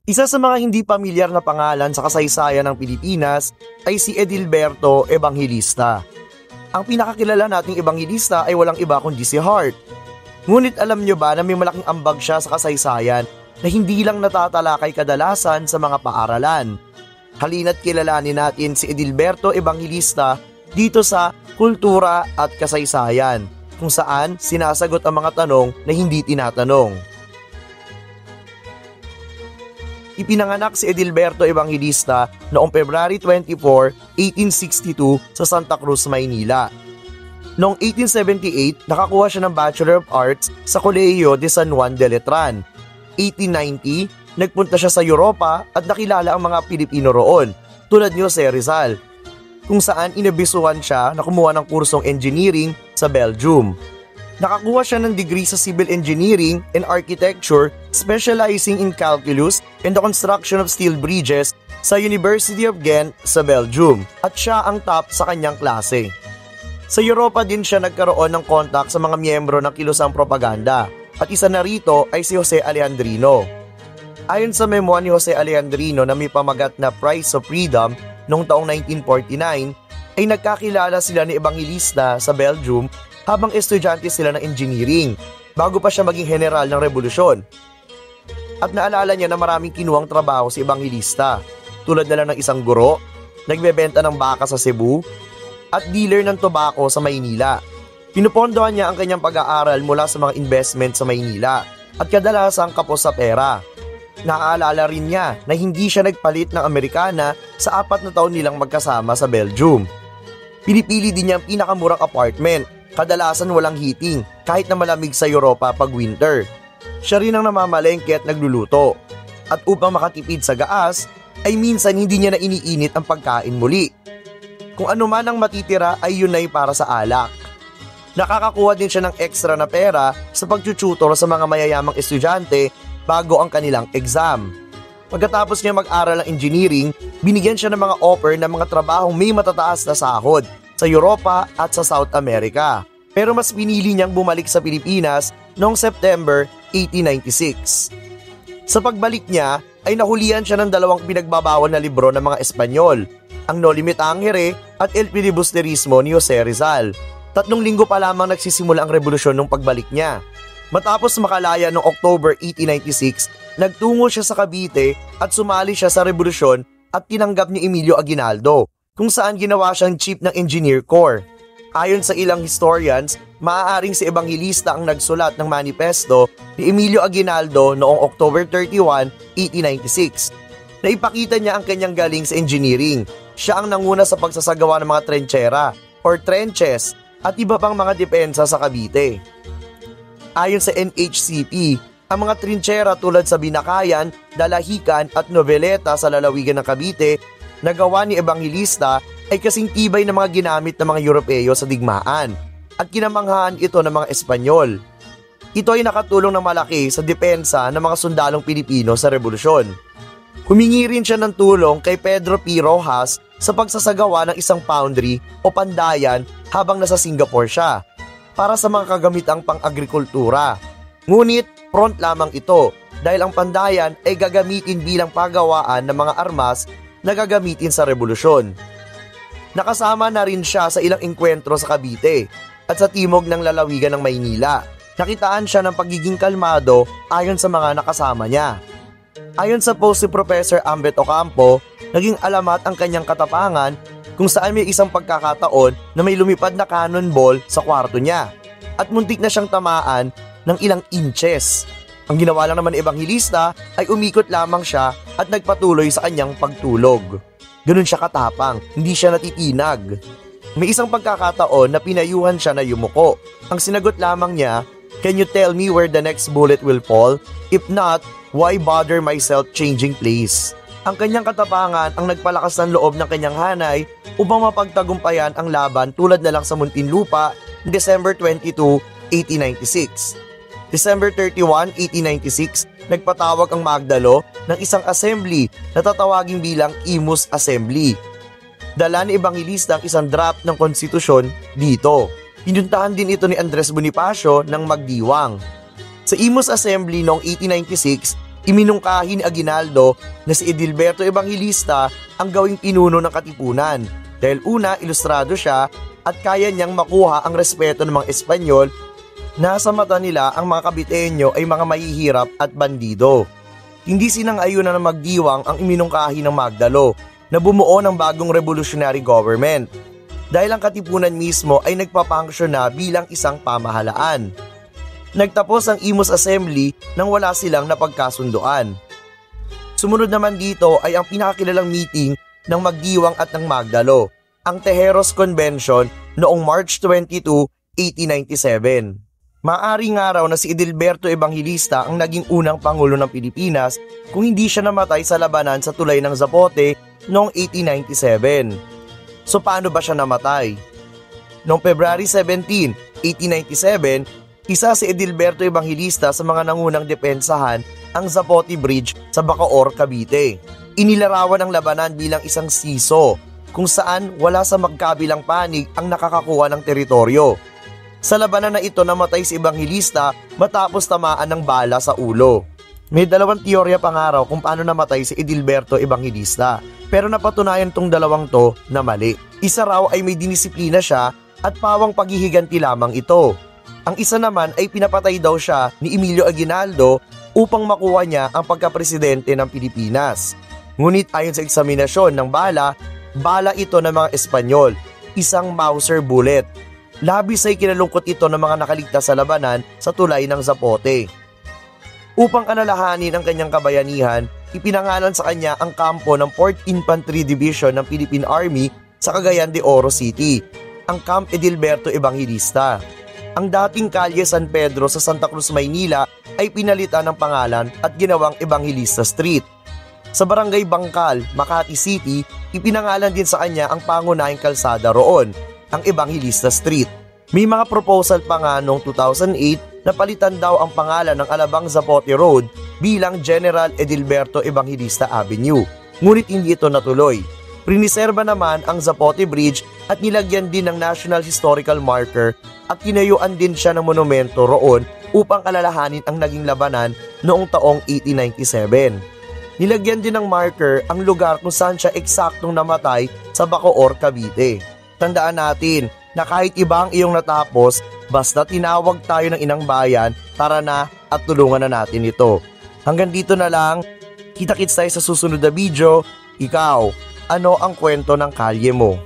Isa sa mga hindi pamilyar na pangalan sa kasaysayan ng Pilipinas ay si Edilberto Evangelista. Ang pinakakilala nating Evangelista ay walang iba kundi si Hart. Ngunit alam nyo ba na may malaking ambag siya sa kasaysayan na hindi lang natatalakay kadalasan sa mga paaralan? Halina't kilalanin natin si Edilberto Evangelista dito sa Kultura at Kasaysayan, kung saan sinasagot ang mga tanong na hindi tinatanong. Ipinanganak si Edilberto Evangelista noong February 24, 1862 sa Santa Cruz, Maynila. Noong 1878, nakakuha siya ng Bachelor of Arts sa Colegio de San Juan de Letran. 1890, nagpunta siya sa Europa at nakilala ang mga Pilipino roon, tulad ni Jose Rizal, kung saan inabisuhan siya na kumuha ng kursong engineering sa Belgium. Nakakuha siya ng degree sa Civil Engineering and Architecture, specializing in calculus and the construction of steel bridges sa University of Ghent sa Belgium, at siya ang top sa kanyang klase. Sa Europa din siya nagkaroon ng kontak sa mga miyembro ng kilusang propaganda, at isa na rito ay si Jose Alejandrino. Ayon sa memoir ni Jose Alejandrino na may pamagat na Prize of Freedom noong taong 1949, ay nagkakilala sila ni Evangelista sa Belgium habang estudyante sila ng engineering, bago pa siya maging general ng revolusyon. At naalala niya na maraming kinuhang trabaho si Evangelista, tulad na lang ng isang guro, nagbebenta ng baka sa Cebu, at dealer ng tobacco sa Maynila. Pinupondohan niya ang kanyang pag-aaral mula sa mga investment sa Maynila at kadalasang kapos sa pera. Naaalala rin niya na hindi siya nagpalit ng Amerikana sa 4 na taon nilang magkasama sa Belgium. Pinipili din niya ang pinakamurang apartment, kadalasan walang heating kahit na malamig sa Europa pag winter. Siya rin ang namamalengke at nagluluto. At upang makatipid sa gaas, ay minsan hindi niya na iniinit ang pagkain muli. Kung ano man ang matitira ay yun ay para sa alak. Nakakakuha din siya ng extra na pera sa pagtututor sa mga mayayamang estudyante bago ang kanilang exam. Pagkatapos niya mag-aral ng engineering, binigyan siya ng mga offer ng mga trabahong may matataas na sahod sa Europa at sa South America. Pero mas pinili niyang bumalik sa Pilipinas noong September 1896. Sa pagbalik niya ay nahulihan siya ng 2 pinagbabawal na libro ng mga Espanyol, ang No Limit Tangere at El Filibusterismo ni Jose Rizal. 3 linggo pa lamang nagsisimula ang revolusyon nung pagbalik niya. Matapos makalaya noong October 1896, nagtungo siya sa Cavite at sumali siya sa revolusyon at tinanggap ni Emilio Aguinaldo, kung saan ginawa siyang chief ng Engineer Corps. Ayon sa ilang historians, maaaring si Evangelista ang nagsulat ng manifesto ni Emilio Aguinaldo noong October 31, 1896. Naipakita niya ang kanyang galing sa engineering. Siya ang nanguna sa pagsasagawa ng mga trenchera or trenches at iba pang mga depensa sa Cavite. Ayon sa NHCP, ang mga trinchera tulad sa Binakayan, Dalahican at Noveleta sa lalawigan ng Cavite na gawa ni Evangelista ay kasing tibay ng mga ginamit ng mga Europeo sa digmaan at kinamanghaan ito ng mga Espanyol. Ito ay nakatulong ng malaki sa depensa ng mga sundalong Pilipino sa revolusyon. Humingi rin siya ng tulong kay Pedro P. Rojas sa pagsasagawa ng isang foundry o pandayan habang nasa Singapore siya para sa mga kagamitang pang-agrikultura. Ngunit front lamang ito dahil ang pandayan ay gagamitin bilang pagawaan ng mga armas na gagamitin sa revolusyon. Nakasama na rin siya sa ilang engkwentro sa Cavite at sa timog ng lalawigan ng Maynila. Nakitaan siya ng pagiging kalmado ayon sa mga nakasama niya. Ayon sa post si Professor Ambet Ocampo, naging alamat ang kanyang katapangan kung saan may isang pagkakataon na may lumipad na cannonball sa kwarto niya at muntik na siyang tamaan ng ilang inches. Ang ginawa lang naman ni Evangelista ay umikot lamang siya at nagpatuloy sa kanyang pagtulog. Ganun siya katapang, hindi siya natitinag. May isang pagkakataon na pinayuhan siya na yumuko. Ang sinagot lamang niya, "Can you tell me where the next bullet will fall? If not, why bother myself changing place?" Ang kanyang katapangan ang nagpalakas ng loob ng kanyang hanay upang mapagtagumpayan ang laban tulad na lang sa Muntinlupa, December 22, 1896. December 31, 1896, nagpatawag ang Magdalo ng isang assembly na tatawagin bilang Imus Assembly. Dala ni Evangelista ang isang draft ng konstitusyon dito. Pinuntahan din ito ni Andres Bonifacio ng Magdiwang. Sa Imus Assembly noong 1896, Iminungkahi ni Aguinaldo na si Edilberto Evangelista ang gawing pinuno ng katipunan dahil una, ilustrado siya at kaya niyang makuha ang respeto ng mga Espanyol na sa mata nila ang mga Kabiteño ay mga mahihirap at bandido. Hindi sinang-ayunan na magdiwang ang iminungkahi ng Magdalo na bumuo ng bagong revolutionary government dahil ang katipunan mismo ay nagpapangsyon na bilang isang pamahalaan. Nagtapos ang Imus Assembly nang wala silang napagkasunduan. Sumunod naman dito ay ang pinakakilalang meeting ng Magdiwang at ng Magdalo, ang Tejeros Convention noong March 22, 1897. Maaari nga raw na si Edilberto Evangelista ang naging unang Pangulo ng Pilipinas kung hindi siya namatay sa labanan sa Tulay ng Zapote noong 1897. So paano ba siya namatay? Noong February 17, 1897, isa si Edilberto Evangelista sa mga nangunang depensahan ang Zapote Bridge sa Bacoor, Cavite. Inilarawan ang labanan bilang isang siso kung saan wala sa magkabilang panig ang nakakakuha ng teritoryo. Sa labanan na ito namatay si Evangelista matapos tamaan ng bala sa ulo. May dalawang teorya pa nga raw kung paano namatay si Edilberto Evangelista pero napatunayan tong dalawang to na mali. Isa raw ay may dinisiplina siya at pawang paghihiganti lamang ito. Ang isa naman ay pinapatay daw siya ni Emilio Aguinaldo upang makuha niya ang pagkapresidente ng Pilipinas. Ngunit ayon sa eksaminasyon ng bala ito ng mga Espanyol, isang Mauser bullet. Labis ay kinalungkot ito ng mga nakaligtas sa labanan sa Tulay ng Zapote. Upang alalahanin ang kanyang kabayanihan, ipinangalan sa kanya ang kampo ng 4th Infantry Division ng Philippine Army sa Cagayan de Oro City, ang Camp Edilberto Evangelista. Ang dating kalye San Pedro sa Santa Cruz, Maynila ay pinalitan ng pangalan at ginawang Evangelista Street. Sa Barangay Bangkal, Makati City, ipinangalan din sa kanya ang pangunahing kalsada roon, ang Evangelista Street. May mga proposal pa nga noong 2008 na palitan daw ang pangalan ng Alabang Zapote Road bilang General Edilberto Evangelista Avenue. Ngunit hindi ito natuloy. Priniserba naman ang Zapote Bridge at nilagyan din ng National Historical Marker at tinayuan din siya ng monumento roon upang alalahanin ang naging labanan noong taong 1897. Nilagyan din ng marker ang lugar kung saan siya eksaktong namatay sa Bacoor, Cavite. Tandaan natin na kahit iba ang iyong natapos, basta tinawag tayo ng Inang Bayan, tara na at tulungan na natin ito. Hanggang dito na lang, kita-kits tayo sa susunod na video. Ikaw, ano ang kwento ng kalye mo?